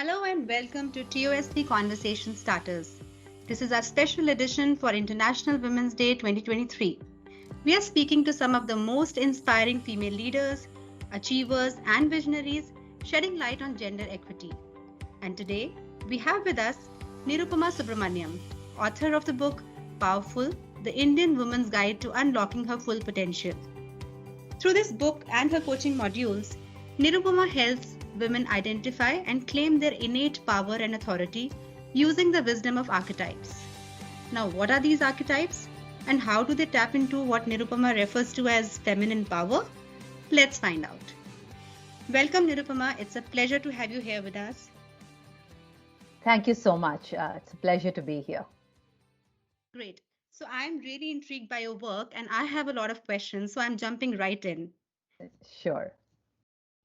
Hello and welcome to TOSB Conversation Starters. This is our special edition for International Women's Day 2023. We are speaking to some of the most inspiring female leaders, achievers, and visionaries shedding light on gender equity. And today, we have with us Nirupama Subramaniam, author of the book Powerful, The Indian Woman's Guide to Unlocking Her Full Potential. Through this book and her coaching modules, Nirupama helps women identify and claim their innate power and authority using the wisdom of archetypes. Now, what are these archetypes and how do they tap into what Nirupama refers to as feminine power? Let's find out. Welcome, Nirupama. It's a pleasure to have you here with us. Thank you so much. It's a pleasure to be here. Great. So I'm really intrigued by your work and I have a lot of questions, so I'm jumping right in. Sure.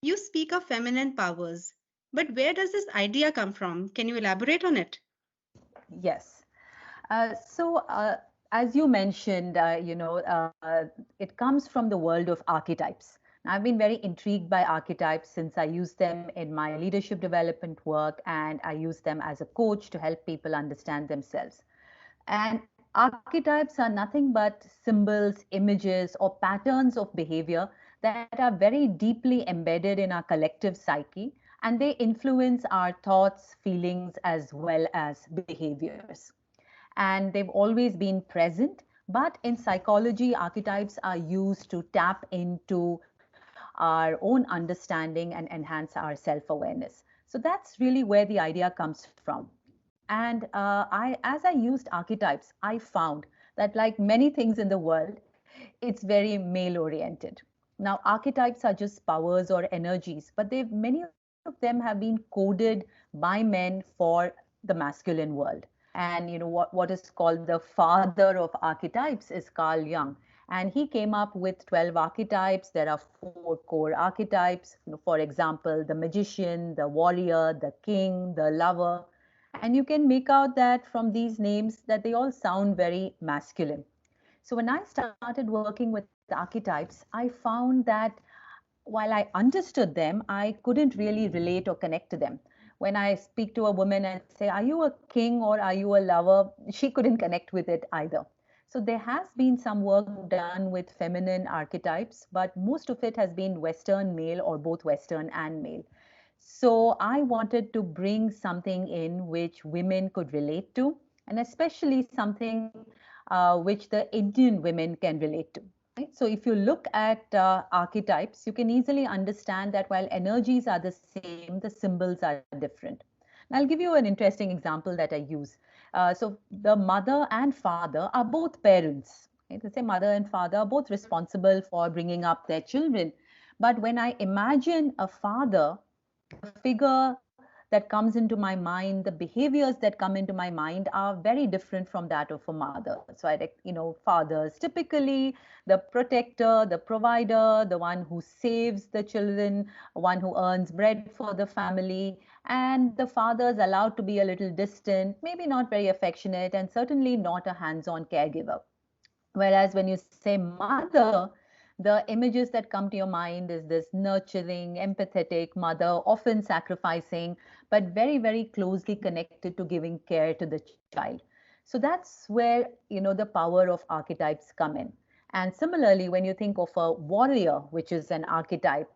You speak of feminine powers, but where does this idea come from? Can you elaborate on it? Yes. So, as you mentioned, it comes from the world of archetypes. I've been very intrigued by archetypes since I use them in my leadership development work and I use them as a coach to help people understand themselves. And archetypes are nothing but symbols, images, or patterns of behavior that are very deeply embedded in our collective psyche, and they influence our thoughts, feelings, as well as behaviors. And they've always been present, but in psychology, archetypes are used to tap into our own understanding and enhance our self awareness. So that's really where the idea comes from. And as I used archetypes, I found that, like many things in the world, it's very male oriented. Now, archetypes are just powers or energies, but many of them have been coded by men for the masculine world. And what is called the father of archetypes is Carl Jung. And he came up with 12 archetypes. There are four core archetypes. For example, the magician, the warrior, the king, the lover. And you can make out that from these names that they all sound very masculine. So when I started working with archetypes, I found that while I understood them, I couldn't really relate or connect to them. When I speak to a woman and say, "Are you a king or are you a lover?" she couldn't connect with it either. So there has been some work done with feminine archetypes, but most of it has been Western male or both Western and male. So I wanted to bring something in which women could relate to, and especially something which the Indian women can relate to. Right? So if you look at archetypes, you can easily understand that while energies are the same, the symbols are different. And I'll give you an interesting example that I use. So the mother and father are both parents. Right? They say mother and father are both responsible for bringing up their children. But when I imagine a father, the figure that comes into my mind, the behaviors that come into my mind are very different from that of a mother. So fathers typically the protector, the provider, the one who saves the children, one who earns bread for the family, and the father is allowed to be a little distant, maybe not very affectionate, and certainly not a hands-on caregiver. Whereas when you say mother, the images that come to your mind is this nurturing, empathetic mother, often sacrificing, but very, very closely connected to giving care to the child. So that's where, the power of archetypes come in. And similarly, when you think of a warrior, which is an archetype,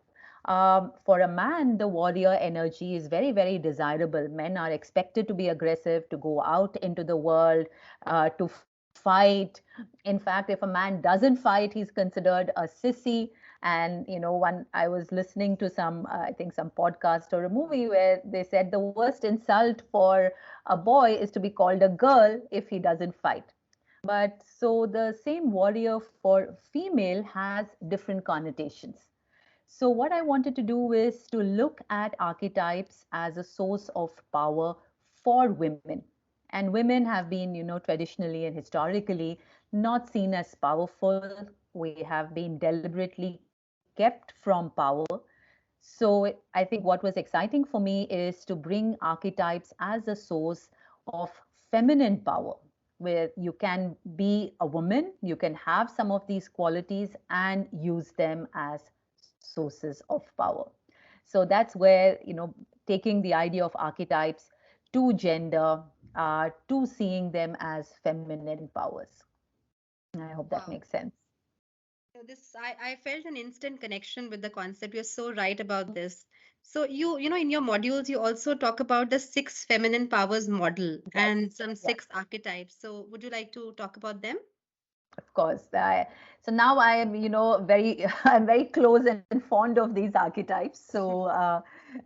for a man, the warrior energy is very, very desirable. Men are expected to be aggressive, to go out into the world, to fight. In fact, if a man doesn't fight, he's considered a sissy. And one I was listening to some, I think some podcast or a movie where they said the worst insult for a boy is to be called a girl if he doesn't fight. But so the same warrior for female has different connotations. So, what I wanted to do is to look at archetypes as a source of power for women. And women have been, traditionally and historically not seen as powerful. We have been deliberately kept from power. So, I think what was exciting for me is to bring archetypes as a source of feminine power, where you can be a woman, you can have some of these qualities and use them as sources of power. So that's where, taking the idea of archetypes to gender, to seeing them as feminine powers. I hope that Wow. makes sense. So this I felt an instant connection with the concept. You're so right about this. So you know in your modules you also talk about the six feminine powers model Yes, and some yes. six archetypes. So would you like to talk about them? Of course. So now I am, very, I'm very close and fond of these archetypes. So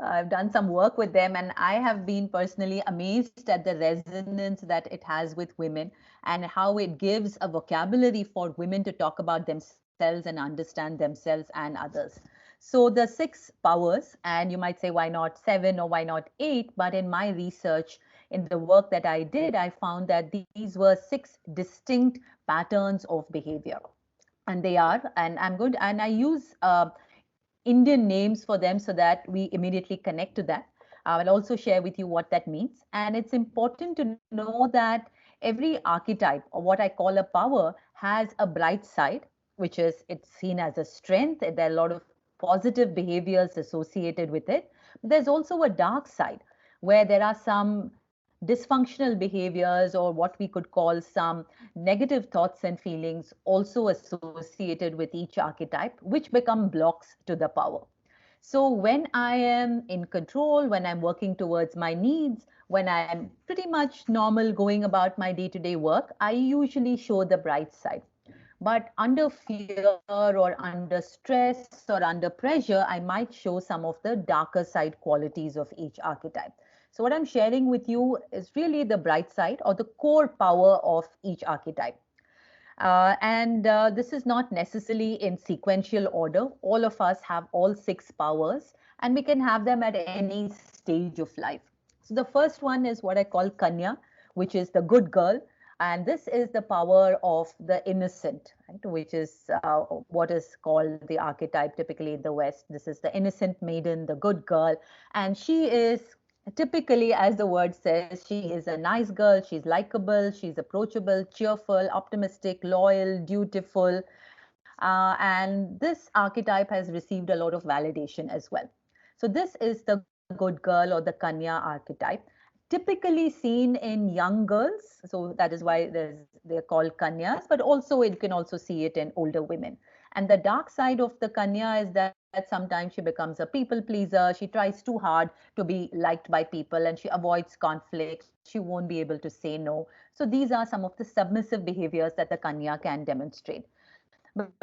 I've done some work with them, and I have been personally amazed at the resonance that it has with women and how it gives a vocabulary for women to talk about themselves and understand themselves and others. So the six powers, and you might say, why not seven or why not eight? But in my research, in the work that I did, I found that these were six distinct patterns of behavior. And they are, and I'm going to, and I use Indian names for them so that we immediately connect to that. I will also share with you what that means. And it's important to know that every archetype, or what I call a power, has a bright side, which is it's seen as a strength. There are a lot of positive behaviors associated with it. There's also a dark side where there are some dysfunctional behaviors, or what we could call some negative thoughts and feelings also associated with each archetype, which become blocks to the power. So when I am in control, when I'm working towards my needs, when I'm pretty much normal going about my day-to-day work, I usually show the bright side. But under fear or under stress or under pressure, I might show some of the darker side qualities of each archetype. So, what I'm sharing with you is really the bright side or the core power of each archetype. And this is not necessarily in sequential order. All of us have all six powers, and we can have them at any stage of life. So, the first one is what I call Kanya, which is the good girl. And this is the power of the innocent, right? Which is what is called the archetype typically in the West. This is the innocent maiden, the good girl. And she is typically, as the word says, she is a nice girl, she's likable, she's approachable, cheerful, optimistic, loyal, dutiful. And this archetype has received a lot of validation as well. So, this is the good girl or the Kanya archetype, typically seen in young girls. So, that is why they're called Kanyas, but also it can also see it in older women. And the dark side of the Kanya is that sometimes she becomes a people pleaser. She tries too hard to be liked by people, and she avoids conflict. She won't be able to say no. So these are some of the submissive behaviors that the Kanya can demonstrate. But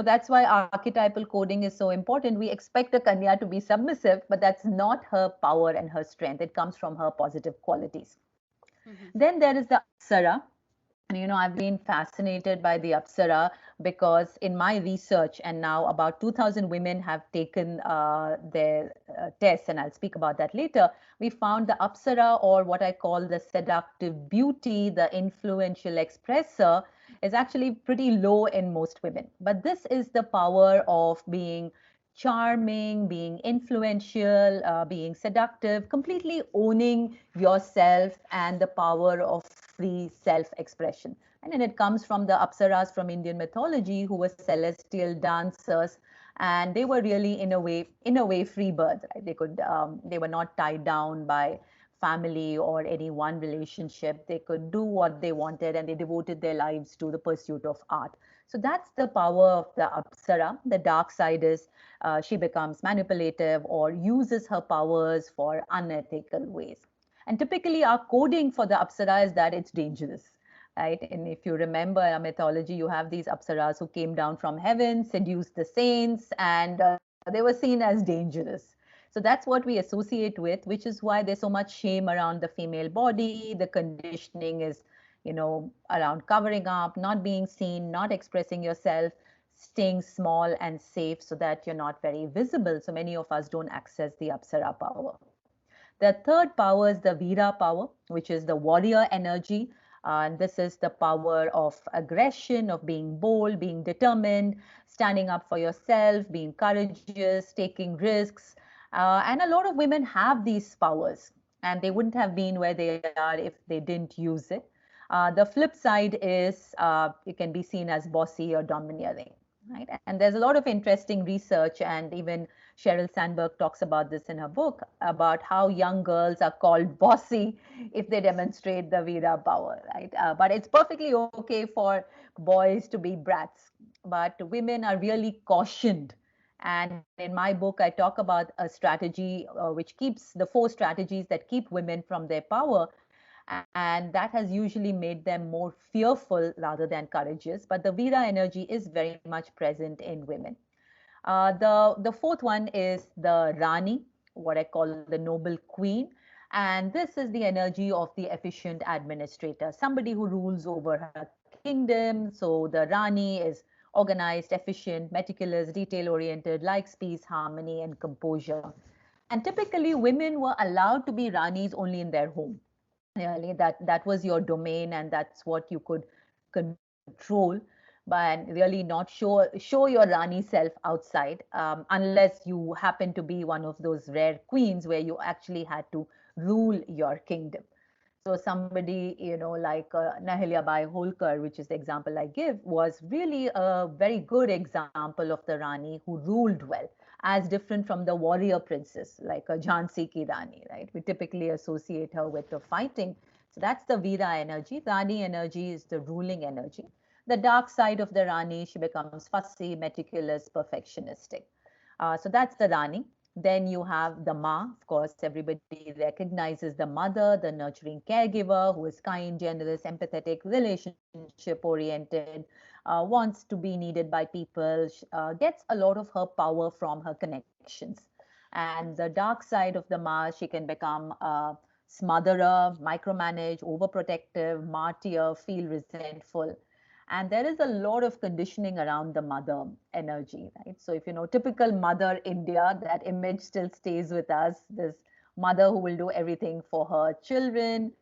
that's why archetypal coding is so important. We expect a Kanya to be submissive, but that's not her power and her strength. It comes from her positive qualities. Mhm. Then there is the Apsara. And I've been fascinated by the Apsara because in my research, and now about 2,000 women have taken their tests, and I'll speak about that later. We found the Apsara, or what I call the seductive beauty, the influential expressor, is actually pretty low in most women. But this is the power of being charming, being influential, being seductive, completely owning yourself, and the power of free self expression. And then it comes from the Apsaras from Indian mythology, who were celestial dancers, and they were really in a way free birds, right? They were not tied down by family or any one relationship. They could do what they wanted, and they devoted their lives to the pursuit of art. So that's the power of the Apsara. The dark side is she becomes manipulative or uses her powers for unethical ways. And typically, our coding for the Apsara is that it's dangerous, right? And if you remember our mythology, you have these Apsaras who came down from heaven, seduced the saints, and they were seen as dangerous. So that's what we associate with, which is why there's so much shame around the female body. The conditioning is, around covering up, not being seen, not expressing yourself, staying small and safe so that you're not very visible. So many of us don't access the Apsara power. The third power is the Veera power, which is the warrior energy. And this is the power of aggression, of being bold, being determined, standing up for yourself, being courageous, taking risks. And a lot of women have these powers, and they wouldn't have been where they are if they didn't use it. The flip side is it can be seen as bossy or domineering. Right? And there's a lot of interesting research and even Sheryl Sandberg talks about this in her book, about how young girls are called bossy if they demonstrate the Veera power, right? But it's perfectly okay for boys to be brats, but women are really cautioned. And in my book, I talk about a strategy which keeps the 4 strategies that keep women from their power. And that has usually made them more fearful rather than courageous. But the Veera energy is very much present in women. The fourth one is the Rani, what I call the noble queen. And this is the energy of the efficient administrator, somebody who rules over her kingdom. So the Rani is organized, efficient, meticulous, detail oriented, likes peace, harmony, and composure. And typically, women were allowed to be Ranis only in their home. Really, that was your domain, and that's what you could control, but really not show your Rani self outside, unless you happen to be one of those rare queens where you actually had to rule your kingdom. So somebody, like Nahalya Bai Holkar, which is the example I give, was really a very good example of the Rani who ruled well, as different from the warrior princess like a Jhansi ki Rani, right? We typically associate her with the fighting. So that's the Veera energy. Rani energy is the ruling energy. The dark side of the Rani, she becomes fussy, meticulous, perfectionistic. So that's the Rani. Then you have the Ma. Of course, everybody recognizes the mother, the nurturing caregiver who is kind, generous, empathetic, relationship oriented, wants to be needed by people, gets a lot of her power from her connections. And the dark side of the Ma, she can become a smotherer, micromanage, overprotective, martyr, feel resentful. And there is a lot of conditioning around the mother energy, right? So if you know typical mother India, that image still stays with us, this mother who will do everything for her children,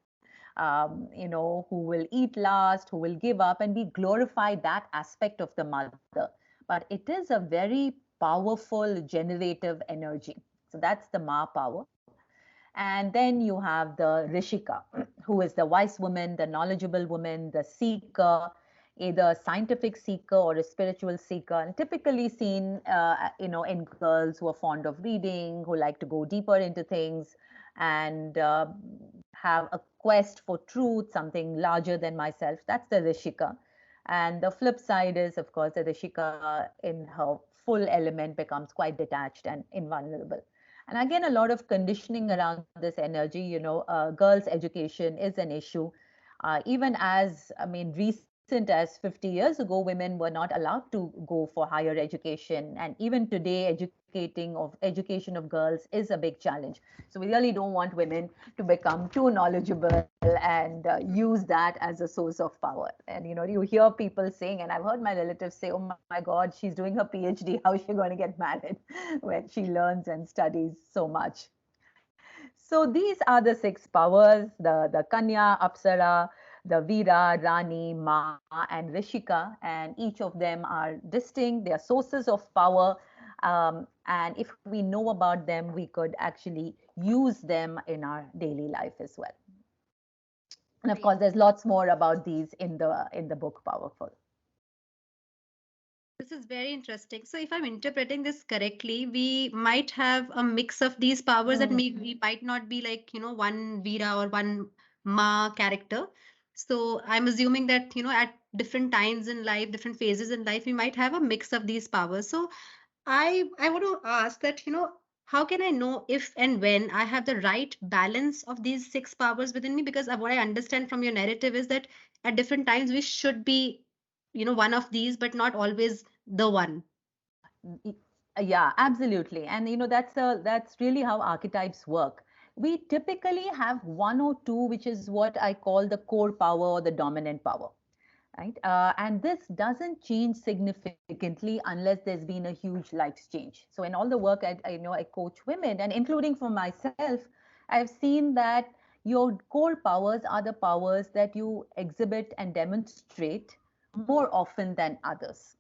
who will eat last, who will give up, and we glorify that aspect of the mother. But it is a very powerful generative energy. So that's the Ma power. And then you have the Rishika, who is the wise woman, the knowledgeable woman, the seeker, either a scientific seeker or a spiritual seeker, and typically seen, in girls who are fond of reading, who like to go deeper into things, and have a quest for truth, something larger than myself. That's the Rishika. And the flip side is, of course, the Rishika in her full element becomes quite detached and invulnerable. And again, a lot of conditioning around this energy. Girls' education is an issue. Even as, I mean, recent as 50 years ago, women were not allowed to go for higher education. And even today, education of girls is a big challenge. So we really don't want women to become too knowledgeable and use that as a source of power. And you hear people saying, and I've heard my relatives say, "Oh my God, she's doing her PhD. How is she going to get married when she learns and studies so much?" So these are the 6 powers: the Kanya, Apsara, the Veera, Rani, Ma, and Rishika, and each of them are distinct. They are sources of power, and if we know about them, we could actually use them in our daily life as well. And of course, Great. there's lots more about these in the book Powerful. This is very interesting. So, if I'm interpreting this correctly, we might have a mix of these powers that Mm. we might not be like, one Veera or one Ma character. So, I'm assuming that, at different times in life, different phases in life, we might have a mix of these powers. So, I want to ask that, how can I know if and when I have the right balance of these 6 powers within me? Because what I understand from your narrative is that at different times we should be, one of these, but not always the one. Y- Yeah, absolutely. And that's really how archetypes work. We typically have one or two, which is what I call the core power or the dominant power, right? And this doesn't change significantly unless there's been a huge life change. So in all the work I coach women, and including for myself, I've seen that your core powers are the powers that you exhibit and demonstrate more often than others.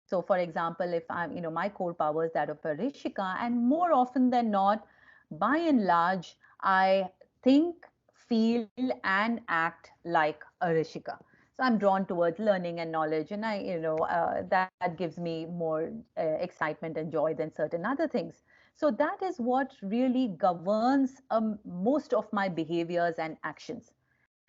So, for example, if my core power is that of a Rishika, and more often than not, by and large, I think, feel, and act like a Rishika. So I'm drawn towards learning and knowledge, and that gives me more excitement and joy than certain other things. So that is what really governs most of my behaviors and actions.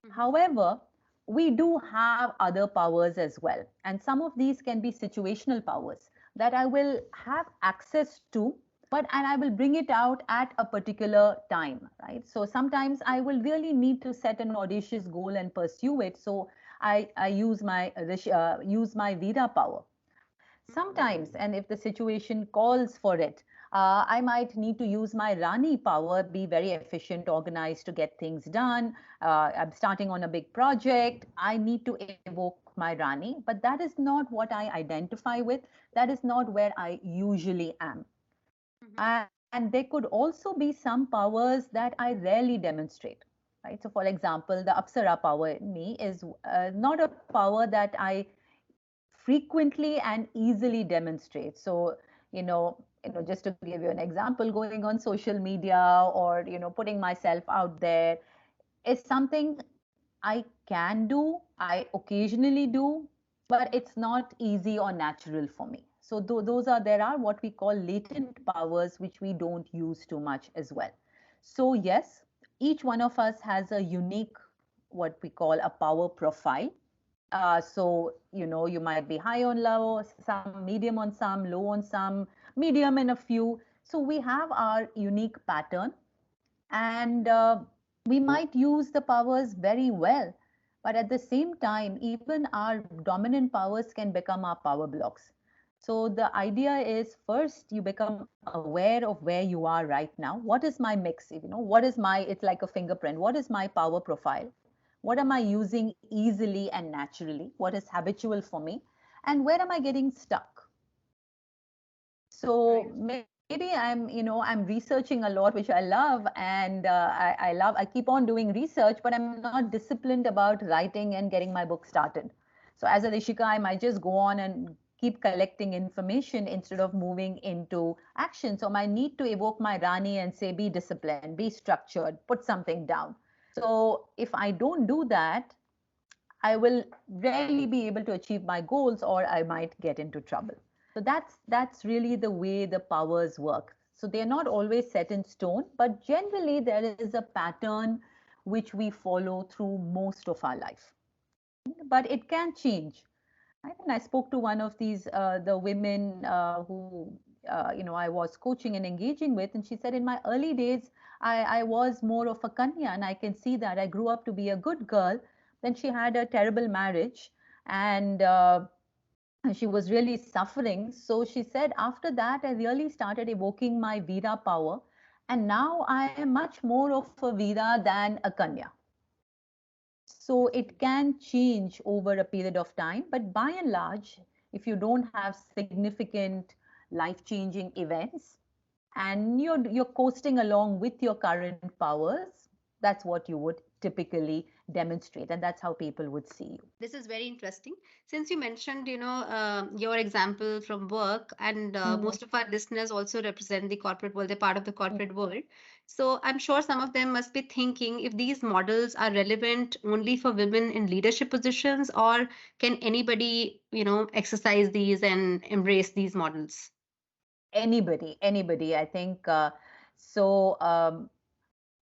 Mhm. However, we do have other powers as well. And some of these can be situational powers that I will have access to, and I will bring it out at a particular time, right? So sometimes I will really need to set an audacious goal and pursue it. So I use my Veera power. Sometimes, and if the situation calls for it, I might need to use my Rani power, be very efficient, organized to get things done. I'm starting on a big project. I need to evoke my Rani, but that is not what I identify with. That is not where I usually am. Mhm. And there could also be some powers that I rarely demonstrate. Right. So, for example, the Apsara power in me is not a power that I frequently and easily demonstrate. So, just to give you an example, going on social media or putting myself out there is something I can do, I occasionally do, but Mhm. it's not easy or natural for me. So there are what we call latent powers which we don't use too much as well. So yes, each one of us has a unique what we call a power profile. So you might be high on low, some medium on some, low on some, medium in a few. So we have our unique pattern, and we might use the powers very well, but at the same time even our dominant powers can become our power blocks. So the idea is, first you become aware of where you are right now. What is my mix? What is my, it's like a fingerprint, what is my power profile, what am I using easily and naturally, what is habitual for me, and where am I getting stuck? Right. So maybe I'm researching a lot, which I love, and I keep on doing research, but I'm not disciplined about writing and getting my book started. So as a Rishika, I might just go on and keep collecting information instead of moving into action. So I need to evoke my Rani and say, be disciplined, be structured, put something down. So if I don't do that, I will rarely be able to achieve my goals, or I might get into trouble. So that's really the way the powers work. So they're not always set in stone, but generally there is a pattern which we follow through most of our life. But it can change. I think I spoke to one of these the women who I was coaching and engaging with, and she said, in my early days, I was more of a Kanya, and I can see that I grew up to be a good girl. Then she had a terrible marriage, and she was really suffering. So she said, after that, I really started evoking my Veera power, and now I am much more of a Veera than a Kanya. So it can change over a period of time, but by and large, if you don't have significant life-changing events and you're coasting along with your current powers, that's what you would typically demonstrate, and that's how people would see you. This is very interesting. Since you mentioned, your example from work, and Mm, most of our listeners also represent the corporate world, they're part of the corporate world. So I'm sure some of them must be thinking if these models are relevant only for women in leadership positions, or can anybody, exercise these and embrace these models? anybody, I think. So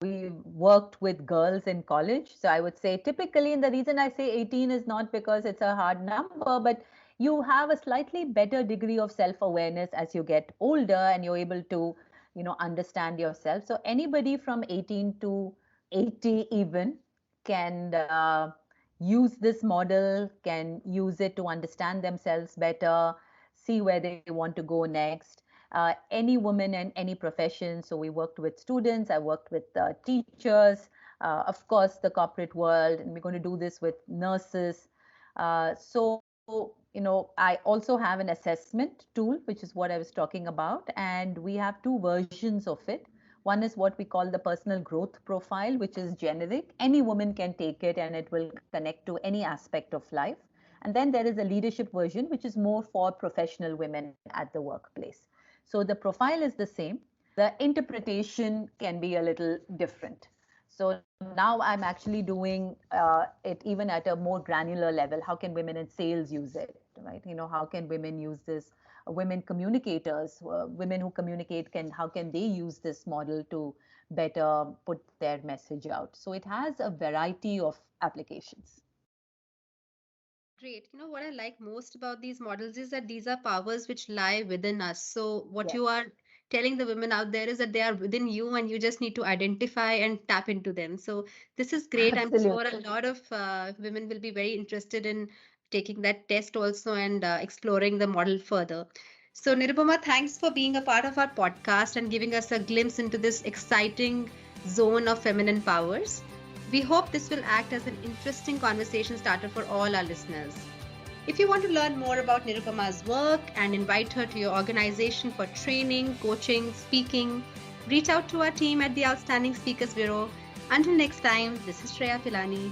we worked with girls in college. So I would say typically, and the reason I say 18 is not because it's a hard number, but you have a slightly better degree of self-awareness as you get older, and you're able to, understand yourself. So anybody from 18 to 80 even can use this model, can use it to understand themselves better, see where they want to go next. Any woman in any profession. So we worked with students, I worked with teachers, of course, the corporate world, and we're going to do this with nurses. So I also have an assessment tool, which is what I was talking about, and we have two versions of it. One is what we call the personal growth profile, which is generic. Any woman can take it and it will connect to any aspect of life. And then there is a leadership version, which is more for professional women at the workplace. So the profile is the same. The interpretation can be a little different. So now I'm actually doing it even at a more granular level. How can women in sales use it, right? How can women use this? Women communicators, women who communicate, how can they use this model to better put their message out? So it has a variety of applications. Great. What I like most about these models is that these are powers which lie within us. So, what Yes, you are telling the women out there is that they are within you and you just need to identify and tap into them. So, this is great. I'm sure a absolutely. lot of women will be very interested in taking that test also and exploring the model further. So, Nirupama, thanks for being a part of our podcast and giving us a glimpse into this exciting zone of feminine powers. We hope this will act as an interesting conversation starter for all our listeners. If you want to learn more about Nirupama's work and invite her to your organization for training, coaching, speaking, reach out to our team at the Outstanding Speakers Bureau. Until next time, this is Shreya Pilani.